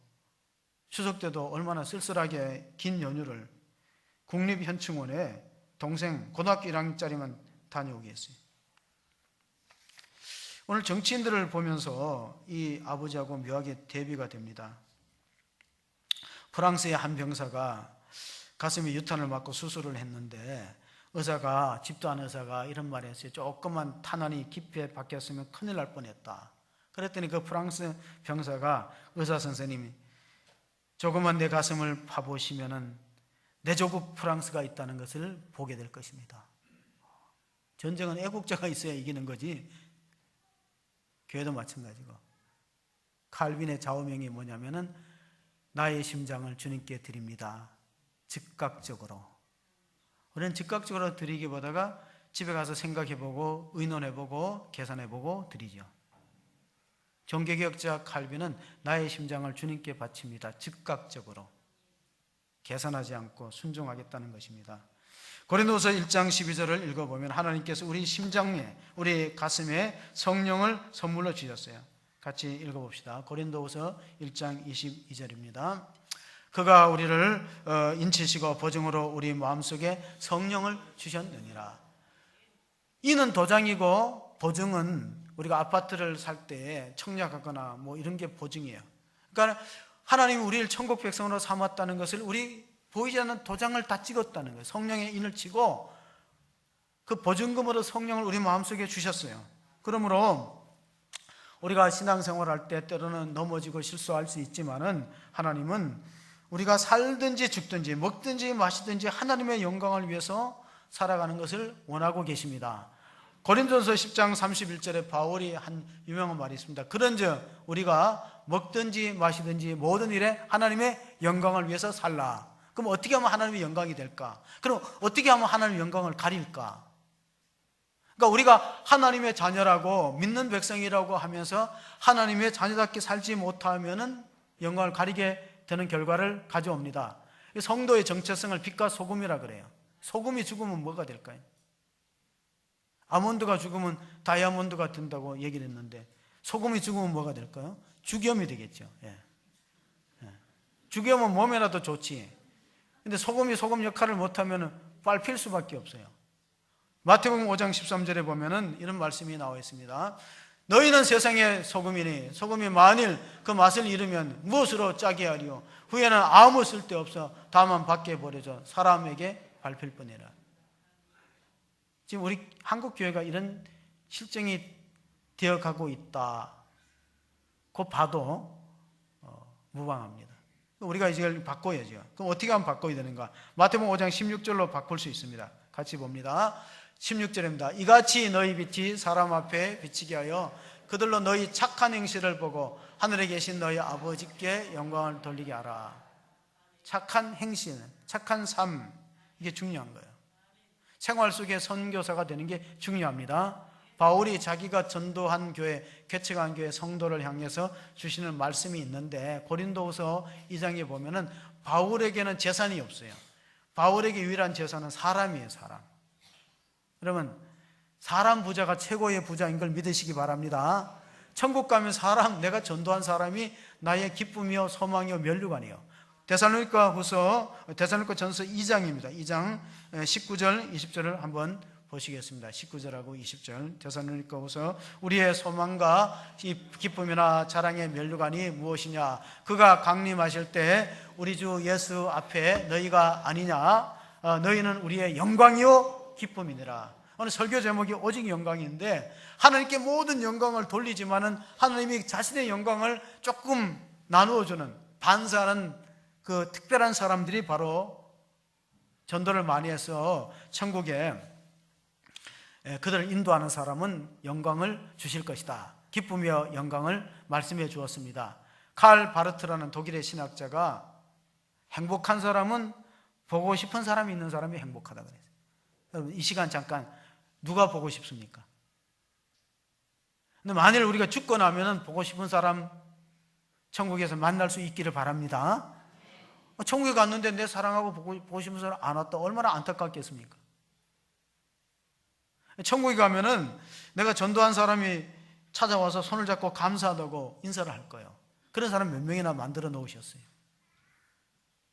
추석 때도 얼마나 쓸쓸하게 긴 연휴를 국립현충원에 동생 고등학교 1학년짜리만 다녀오게 했어요. 오늘 정치인들을 보면서 이 아버지하고 묘하게 대비가 됩니다. 프랑스의 한 병사가 가슴에 유탄을 맞고 수술을 했는데 의사가 집도한 의사가 이런 말을 했어요. 조금만 탄환이 깊이 박혔으면 큰일 날 뻔했다. 그랬더니 그 프랑스 병사가 의사 선생님이 조금만 내 가슴을 파보시면은 내 조국 프랑스가 있다는 것을 보게 될 것입니다. 전쟁은 애국자가 있어야 이기는 거지. 교회도 마찬가지고. 칼빈의 좌우명이 뭐냐면은 나의 심장을 주님께 드립니다. 즉각적으로. 우리는 즉각적으로 드리기보다가 집에 가서 생각해보고 의논해보고 계산해보고 드리죠. 종교개혁자 칼빈은 나의 심장을 주님께 바칩니다. 즉각적으로. 계산하지 않고 순종하겠다는 것입니다. 고린도서 1장 12절을 읽어보면 하나님께서 우리 심장에 우리 가슴에 성령을 선물로 주셨어요. 같이 읽어봅시다. 고린도서 1장 22절입니다. 그가 우리를 인치시고 보증으로 우리 마음속에 성령을 주셨느니라. 이는 도장이고 보증은 우리가 아파트를 살 때 청약하거나 뭐 이런 게 보증이에요. 그러니까 하나님이 우리를 천국 백성으로 삼았다는 것을 우리 보이지 않는 도장을 다 찍었다는 거예요. 성령의 인을 치고 그 보증금으로 성령을 우리 마음속에 주셨어요. 그러므로 우리가 신앙생활할 때 때로는 넘어지고 실수할 수 있지만은 하나님은 우리가 살든지 죽든지 먹든지 마시든지 하나님의 영광을 위해서 살아가는 것을 원하고 계십니다. 고린도서 10장 31절에 바울이 한 유명한 말이 있습니다. 그런즉 우리가 먹든지 마시든지 모든 일에 하나님의 영광을 위해서 살라. 그럼 어떻게 하면 하나님의 영광이 될까? 그럼 어떻게 하면 하나님의 영광을 가릴까? 그러니까 우리가 하나님의 자녀라고 믿는 백성이라고 하면서 하나님의 자녀답게 살지 못하면은 영광을 가리게 되는 결과를 가져옵니다. 성도의 정체성을 빛과 소금이라 그래요. 소금이 죽으면 뭐가 될까요? 아몬드가 죽으면 다이아몬드가 된다고 얘기를 했는데 소금이 죽으면 뭐가 될까요? 죽염이 되겠죠. 죽염은 몸에라도 좋지. 근데 소금이 소금 역할을 못하면 밟힐 수밖에 없어요. 마태복음 5장 13절에 보면은 이런 말씀이 나와 있습니다. 너희는 세상의 소금이니 소금이 만일 그 맛을 잃으면 무엇으로 짜게 하리요? 후에는 아무 쓸데없어 다만 밖에 버려져 사람에게 밟힐 뿐이라. 지금 우리 한국 교회가 이런 실정이 되어가고 있다고 봐도 무방합니다. 우리가 이걸 바꿔야죠. 그럼 어떻게 하면 바꿔야 되는가? 마태복음 5장 16절로 바꿀 수 있습니다. 같이 봅니다. 16절입니다. 이같이 너희 빛이 사람 앞에 비치게 하여 그들로 너희 착한 행실을 보고 하늘에 계신 너희 아버지께 영광을 돌리게 하라. 착한 행실, 착한 삶, 이게 중요한 거예요. 생활 속에 선교사가 되는 게 중요합니다. 바울이 자기가 전도한 교회, 개척한 교회 성도를 향해서 주시는 말씀이 있는데 고린도후서 2장에 보면은 바울에게는 재산이 없어요. 바울에게 유일한 재산은 사람이에요, 사람. 여러분, 사람 부자가 최고의 부자인 걸 믿으시기 바랍니다. 천국 가면 내가 전도한 사람이 나의 기쁨이요 소망이요 면류관이요. 데살로니가 전서 2장입니다. 2장 19절 20절을 한번 보시겠습니다. 19절하고 20절. 데살로니가후서 우리의 소망과 기쁨이나 자랑의 면류관이 무엇이냐? 그가 강림하실 때 우리 주 예수 앞에 너희가 아니냐? 너희는 우리의 영광이요 기쁨이니라. 오늘 설교 제목이 오직 영광인데 하나님께 모든 영광을 돌리지만은 하나님이 자신의 영광을 조금 나누어주는 반사하는 그 특별한 사람들이 바로 전도를 많이 해서 천국에 그들을 인도하는 사람은 영광을 주실 것이다. 기쁨이여 영광을 말씀해 주었습니다. 칼 바르트라는 독일의 신학자가 행복한 사람은 보고 싶은 사람이 있는 사람이 행복하다고 그랬어요. 여러분, 이 시간 잠깐 누가 보고 싶습니까? 근데 만일 우리가 죽고 나면은 보고 싶은 사람 천국에서 만날 수 있기를 바랍니다. 천국에 갔는데 내 사랑하고 보고 싶은 사람 안 왔다. 얼마나 안타깝겠습니까? 천국에 가면은 내가 전도한 사람이 찾아와서 손을 잡고 감사하다고 인사를 할 거예요. 그런 사람 몇 명이나 만들어 놓으셨어요.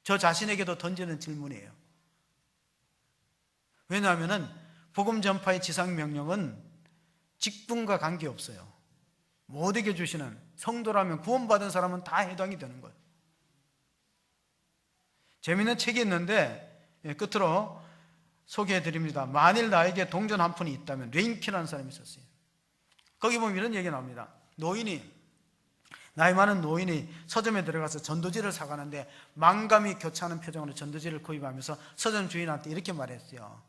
저 자신에게도 던지는 질문이에요. 왜냐하면은 복음 전파의 지상 명령은 직분과 관계없어요. 모두에게 주시는, 성도라면 구원받은 사람은 다 해당이 되는 거예요. 재미있는 책이 있는데 끝으로 소개해 드립니다. 만일 나에게 동전 한 푼이 있다면, 레인키라는 사람이 있었어요. 거기 보면 이런 얘기가 나옵니다. 나이 많은 노인이 서점에 들어가서 전도지를 사가는데 망감이 교차하는 표정으로 전도지를 구입하면서 서점 주인한테 이렇게 말했어요.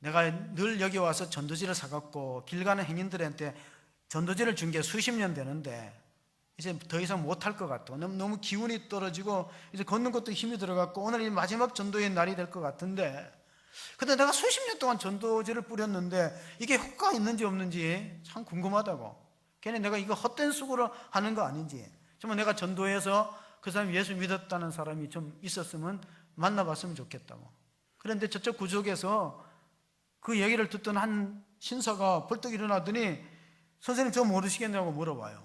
내가 늘 여기 와서 전도지를 사갖고 길 가는 행인들한테 전도지를 준 게 수십 년 되는데 이제 더 이상 못할 것 같고 너무 기운이 떨어지고 이제 걷는 것도 힘이 들어갔고 오늘이 마지막 전도의 날이 될 것 같은데, 근데 내가 수십 년 동안 전도지를 뿌렸는데 이게 효과가 있는지 없는지 참 궁금하다고. 괜히 내가 이거 헛된 수고를 하는 거 아닌지, 정말 내가 전도해서 그 사람이 예수 믿었다는 사람이 좀 있었으면 만나봤으면 좋겠다고. 그런데 저쪽 구석에서 그 얘기를 듣던 한 신사가 벌떡 일어나더니 선생님 저 모르시겠냐고 물어봐요.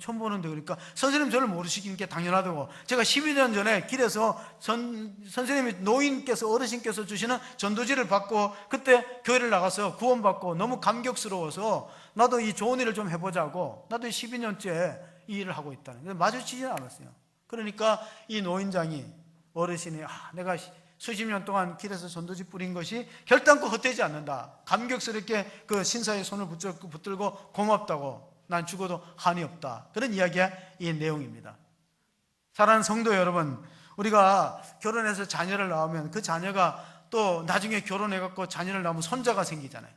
처음 보는데. 그러니까 선생님 저를 모르시는 게 당연하다고. 제가 12년 전에 길에서 선생님이 노인께서 어르신께서 주시는 전도지를 받고 그때 교회를 나가서 구원받고 너무 감격스러워서 나도 이 좋은 일을 좀 해보자고, 나도 12년째 이 일을 하고 있다는. 근데 마주치지는 않았어요. 그러니까 이 노인장이, 어르신이 내가 수십 년 동안 길에서 전도지 뿌린 것이 결단코 헛되지 않는다. 감격스럽게 그 신사의 손을 붙들고 고맙다고. 난 죽어도 한이 없다. 그런 이야기가 이 내용입니다. 사랑하는 성도 여러분, 우리가 결혼해서 자녀를 낳으면 그 자녀가 또 나중에 결혼해갖고 자녀를 낳으면 손자가 생기잖아요.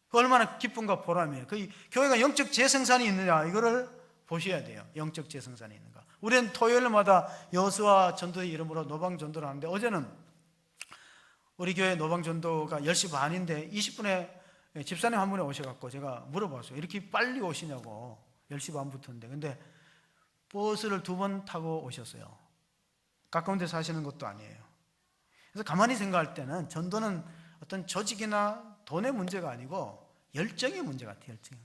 그 얼마나 기쁨과 보람이에요. 그 교회가 영적 재생산이 있느냐, 이거를 보셔야 돼요. 영적 재생산이 있는가. 우리는 토요일마다 여호수아 전도의 이름으로 노방 전도를 하는데, 어제는 우리 교회 노방 전도가 10시 반인데 20분에 집사님 한 분이 오셔갖고 제가 물어봤어요. 이렇게 빨리 오시냐고. 10시 반부터인데. 근데 버스를 2번 타고 오셨어요. 가까운 데 사시는 것도 아니에요. 그래서 가만히 생각할 때는 전도는 어떤 조직이나 돈의 문제가 아니고 열정의 문제 같아요. 열정.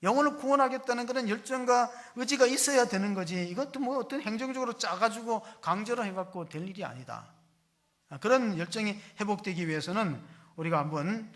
영혼을 구원하겠다는 그런 열정과 의지가 있어야 되는 거지, 이것도 뭐 어떤 행정적으로 짜가지고 강제로 해갖고 될 일이 아니다. 그런 열정이 회복되기 위해서는 우리가 한번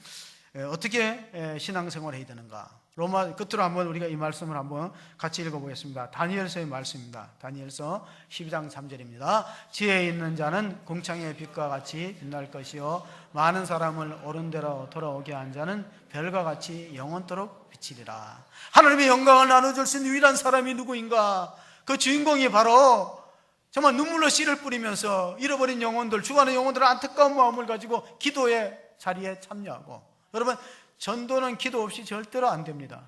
어떻게 신앙생활을 해야 되는가, 로마 끝으로 한번 우리가 이 말씀을 한번 같이 읽어보겠습니다. 다니엘서의 말씀입니다. 다니엘서 12장 3절입니다. 지혜 있는 자는 궁창의 빛과 같이 빛날 것이요 많은 사람을 옳은 대로 돌아오게 한 자는 별과 같이 영원토록 비치리라. 하나님의 영광을 나눠줄 수 있는 유일한 사람이 누구인가? 그 주인공이 바로 정말 눈물로 씨를 뿌리면서 잃어버린 영혼들, 죽어가는 영혼들의 안타까운 마음을 가지고 기도의 자리에 참여하고, 여러분, 전도는 기도 없이 절대로 안 됩니다.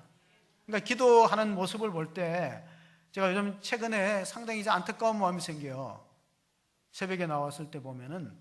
그러니까 기도하는 모습을 볼 때 제가 요즘 최근에 상당히 이제 안타까운 마음이 생겨요. 새벽에 나왔을 때 보면은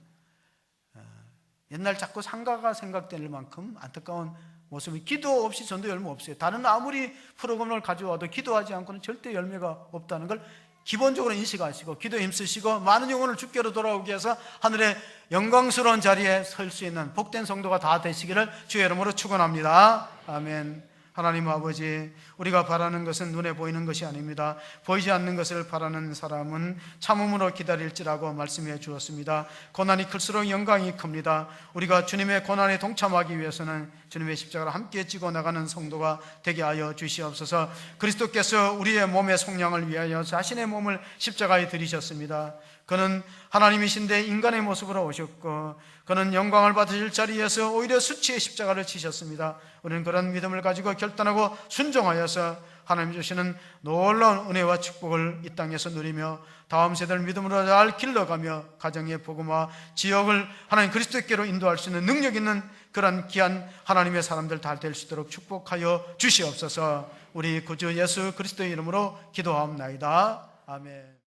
옛날 자꾸 상가가 생각될 만큼 안타까운 모습이, 기도 없이 전도 열매 없어요. 다른 아무리 프로그램을 가져와도 기도하지 않고는 절대 열매가 없다는 걸 기본적으로 인식하시고 기도에 힘쓰시고 많은 영혼을 주께로 돌아오기 위해서 하늘의 영광스러운 자리에 설 수 있는 복된 성도가 다 되시기를 주의 이름으로 축원합니다. 아멘. 하나님 아버지, 우리가 바라는 것은 눈에 보이는 것이 아닙니다. 보이지 않는 것을 바라는 사람은 참음으로 기다릴지라고 말씀해 주었습니다. 고난이 클수록 영광이 큽니다. 우리가 주님의 고난에 동참하기 위해서는 주님의 십자가를 함께 지고 나가는 성도가 되게 하여 주시옵소서. 그리스도께서 우리의 몸의 속량을 위하여 자신의 몸을 십자가에 들이셨습니다. 그는 하나님이신데 인간의 모습으로 오셨고, 그는 영광을 받으실 자리에서 오히려 수치의 십자가를 지셨습니다. 우리는 그런 믿음을 가지고 결단하고 순종하여서 하나님 주시는 놀라운 은혜와 축복을 이 땅에서 누리며 다음 세대를 믿음으로 잘 길러가며 가정의 복음화, 지역을 하나님 그리스도께로 인도할 수 있는 능력 있는 그런 귀한 하나님의 사람들 다 될 수 있도록 축복하여 주시옵소서. 우리 구주 예수 그리스도의 이름으로 기도하옵나이다. 아멘.